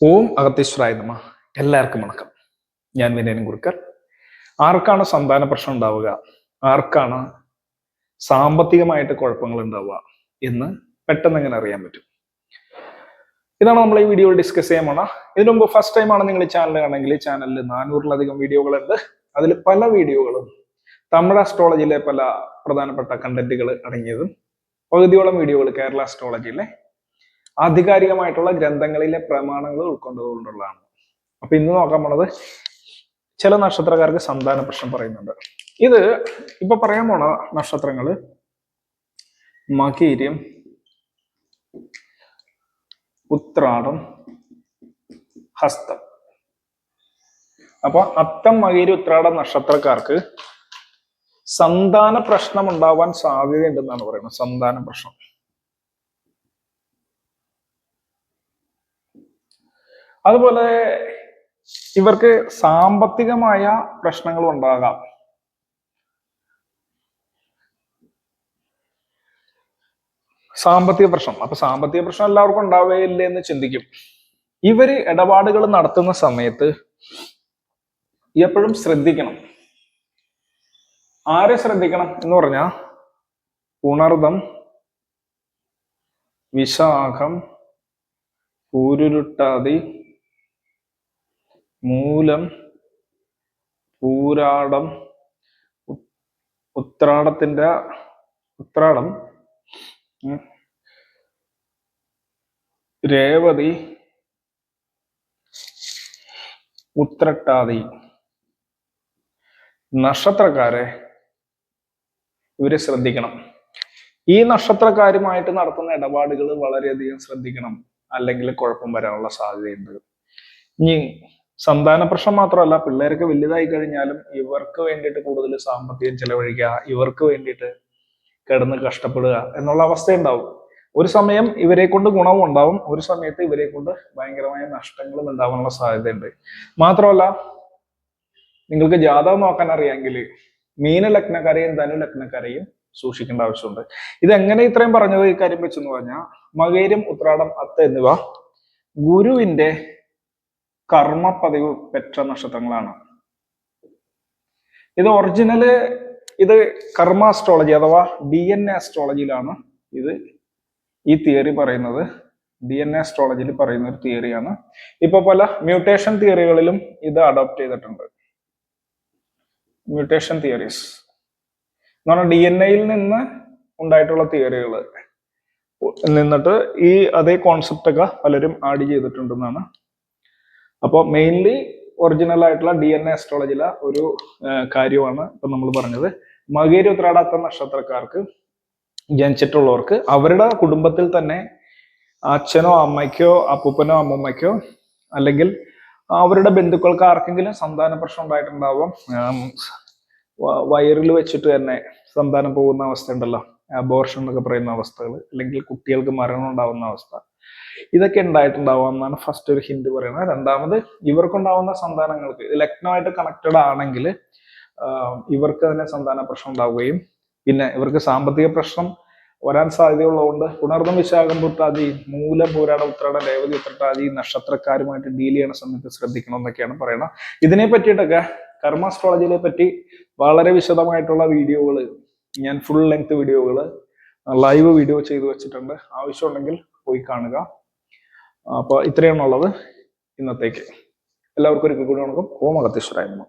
ഓം അഗത്തീശ്വരായ നമ. എല്ലാവർക്കും വണക്കം. ഞാൻ വിനയൻ ഗുരുക്കർ. ആർക്കാണ് സന്താന പ്രശ്നം ഉണ്ടാവുക, ആർക്കാണ് സാമ്പത്തികമായിട്ട് കുഴപ്പങ്ങൾ ഉണ്ടാവുക എന്ന് പെട്ടെന്ന് എങ്ങനെ അറിയാൻ പറ്റും? ഇതാണ് നമ്മൾ ഈ വീഡിയോയിൽ ഡിസ്കസ് ചെയ്യാൻ പോണ. ഇതിനു മുമ്പ് ഫസ്റ്റ് ടൈം ആണ് നിങ്ങൾ ഈ ചാനൽ കാണണമെങ്കിൽ ഈ ചാനലിൽ 400-ലധികം വീഡിയോകളുണ്ട്. അതിൽ പല വീഡിയോകളും തമിഴ് അസ്ട്രോളജിയിലെ പല പ്രധാനപ്പെട്ട കണ്ടന്റുകൾ അടങ്ങിയതും പകുതിയോളം വീഡിയോകൾ കേരള അസ്ട്രോളജിയിലെ ആധികാരികമായിട്ടുള്ള ഗ്രന്ഥങ്ങളിലെ പ്രമാണങ്ങൾ ഉൾക്കൊണ്ടുകൊണ്ടുള്ളതാണ്. അപ്പൊ ഇന്ന് നോക്കാൻ പോണത് ചില നക്ഷത്രക്കാർക്ക് സന്താന പ്രശ്നം പറയുന്നുണ്ട്. ഇത് ഇപ്പൊ പറയാൻ പോണ നക്ഷത്രങ്ങള് മകീര്യം, ഉത്രാടം, ഹസ്തം. അപ്പൊ അത്തം, മകീരി, ഉത്രാടം നക്ഷത്രക്കാർക്ക് സന്താന പ്രശ്നം ഉണ്ടാവാൻ സാധ്യതയുണ്ടെന്നാണ് പറയുന്നത്. സന്താന പ്രശ്നം. അതുപോലെ ഇവർക്ക് സാമ്പത്തികമായ പ്രശ്നങ്ങൾ ഉണ്ടാകാം. സാമ്പത്തിക പ്രശ്നം. അപ്പൊ സാമ്പത്തിക പ്രശ്നം എല്ലാവർക്കും ഉണ്ടാവുകയില്ലേ എന്ന് ചിന്തിക്കും. ഇവര് ഇടപാടുകൾ നടത്തുന്ന സമയത്ത് എപ്പോഴും ശ്രദ്ധിക്കണം. ആരെ ശ്രദ്ധിക്കണം എന്ന് പറഞ്ഞാൽ ഉണർദം, വിശാഖം, പൂരുരുട്ടാതി, മൂലം, പൂരാടം, ഉത്രാടം, രേവതി, ഉത്രട്ടാതി നക്ഷത്രക്കാരെ ഇവര് ശ്രദ്ധിക്കണം. ഈ നക്ഷത്രക്കാരുമായിട്ട് നടത്തുന്ന ഇടപാടുകൾ വളരെയധികം ശ്രദ്ധിക്കണം, അല്ലെങ്കിൽ കുഴപ്പം വരാനുള്ള സാധ്യതയുണ്ട്. ഇനി സന്താന പ്രശ്നം മാത്രമല്ല, പിള്ളേർക്ക് വലുതായി കഴിഞ്ഞാലും ഇവർക്ക് വേണ്ടിയിട്ട് കൂടുതൽ സാമ്പത്തികം ചെലവഴിക്കുക, ഇവർക്ക് വേണ്ടിയിട്ട് കിടന്ന് കഷ്ടപ്പെടുക എന്നുള്ള അവസ്ഥയുണ്ടാവും. ഒരു സമയം ഇവരെ കൊണ്ട് ഗുണവും ഉണ്ടാവും, ഒരു സമയത്ത് ഇവരെ കൊണ്ട് ഭയങ്കരമായ നഷ്ടങ്ങളും ഉണ്ടാവാനുള്ള സാധ്യതയുണ്ട്. മാത്രമല്ല, നിങ്ങൾക്ക് ജാതകം നോക്കാൻ അറിയാമെങ്കിൽ മീന ലഗ്നക്കാരെയും ധനു ലഗ്നക്കാരെയും സൂക്ഷിക്കേണ്ട ആവശ്യമുണ്ട്. ഇതെങ്ങനെ ഇത്രയും പറഞ്ഞത് ഈ കാര്യം വെച്ചെന്ന് പറഞ്ഞാൽ, മകേരം, ഉത്രാടം, അത്ത എന്നിവ ഗുരുവിന്റെ കർമ്മപതിവ് പെറ്റ നക്ഷത്രങ്ങളാണ്. ഇത് ഒറിജിനല് ഇത് കർമ്മ അസ്ട്രോളജി അഥവാ DNA അസ്ട്രോളജിയിലാണ് ഇത് ഈ തിയറി പറയുന്നത്. DNA അസ്ട്രോളജിയിൽ പറയുന്ന ഒരു തിയറിയാണ്. ഇപ്പൊ പല മ്യൂട്ടേഷൻ തിയറികളിലും ഇത് അഡോപ്റ്റ് ചെയ്തിട്ടുണ്ട്. മ്യൂട്ടേഷൻ തിയറീസ് എന്ന് പറഞ്ഞാൽ DNA-യിൽ നിന്ന് ഉണ്ടായിട്ടുള്ള തിയറികൾ നിന്നിട്ട് ഈ അതേ കോൺസെപ്റ്റ് ഒക്കെ പലരും ആഡ് ചെയ്തിട്ടുണ്ടെന്നാണ്. അപ്പോൾ മെയിൻലി ഒറിജിനൽ ആയിട്ടുള്ള DNA അസ്ട്രോളജിയിലെ ഒരു കാര്യമാണ് ഇപ്പൊ നമ്മൾ പറഞ്ഞത്. മകേരി, ഉത്രാടാത്ത നക്ഷത്രക്കാർക്ക് ജനിച്ചിട്ടുള്ളവർക്ക് അവരുടെ കുടുംബത്തിൽ തന്നെ അച്ഛനോ അമ്മയ്ക്കോ അപ്പൂപ്പനോ അമ്മൂമ്മയ്ക്കോ അല്ലെങ്കിൽ അവരുടെ ബന്ധുക്കൾക്ക് ആർക്കെങ്കിലും സന്താന പ്രശ്നം ഉണ്ടായിട്ടുണ്ടാവാം. വയറിൽ വെച്ചിട്ട് തന്നെ സന്താനം പോകുന്ന അവസ്ഥ ഉണ്ടല്ലോ, അബോർഷൻ എന്നൊക്കെ പറയുന്ന അവസ്ഥകൾ, അല്ലെങ്കിൽ കുട്ടികൾക്ക് മരണം ഉണ്ടാവുന്ന അവസ്ഥ, ഇതൊക്കെ ഉണ്ടായിട്ടുണ്ടാവാം എന്നാണ് ഫസ്റ്റ് ഒരു ഹിന്റ് പറയുന്നത്. രണ്ടാമത്, ഇവർക്കുണ്ടാവുന്ന സന്താനങ്ങൾക്ക് ലഗ്നമായിട്ട് കണക്റ്റഡ് ആണെങ്കിൽ ഇവർക്ക് തന്നെ സന്താന പ്രശ്നം ഉണ്ടാവുകയും പിന്നെ ഇവർക്ക് സാമ്പത്തിക പ്രശ്നം വരാൻ സാധ്യതയുള്ളതുകൊണ്ട് പുണർദം, വിശാഖം, പുട്ടാതി, മൂലം, പൂരാടം, ഉത്രാടം, രേവതി, ഉത്രട്ടാതി നക്ഷത്രക്കാരുമായിട്ട് ഡീൽ ചെയ്യുന്ന സമയത്ത് ശ്രദ്ധിക്കണം എന്നൊക്കെയാണ് പറയുന്നത്. ഇതിനെ പറ്റിയിട്ടൊക്കെ കർമ്മ അസ്ട്രോളജിയെ പറ്റി വളരെ വിശദമായിട്ടുള്ള വീഡിയോകൾ, ഞാൻ ഫുൾ ലെങ്ത് വീഡിയോകൾ ലൈവ് വീഡിയോ ചെയ്തു വെച്ചിട്ടുണ്ട്. ആവശ്യമുണ്ടെങ്കിൽ പോയി കാണുക. അപ്പൊ ഇത്രയാണുള്ളത് ഇന്നത്തേക്ക്. എല്ലാവർക്കും ഒരു കൂടി വണക്കം. ഓം അഗത്തീശ്വരായ നമഃ.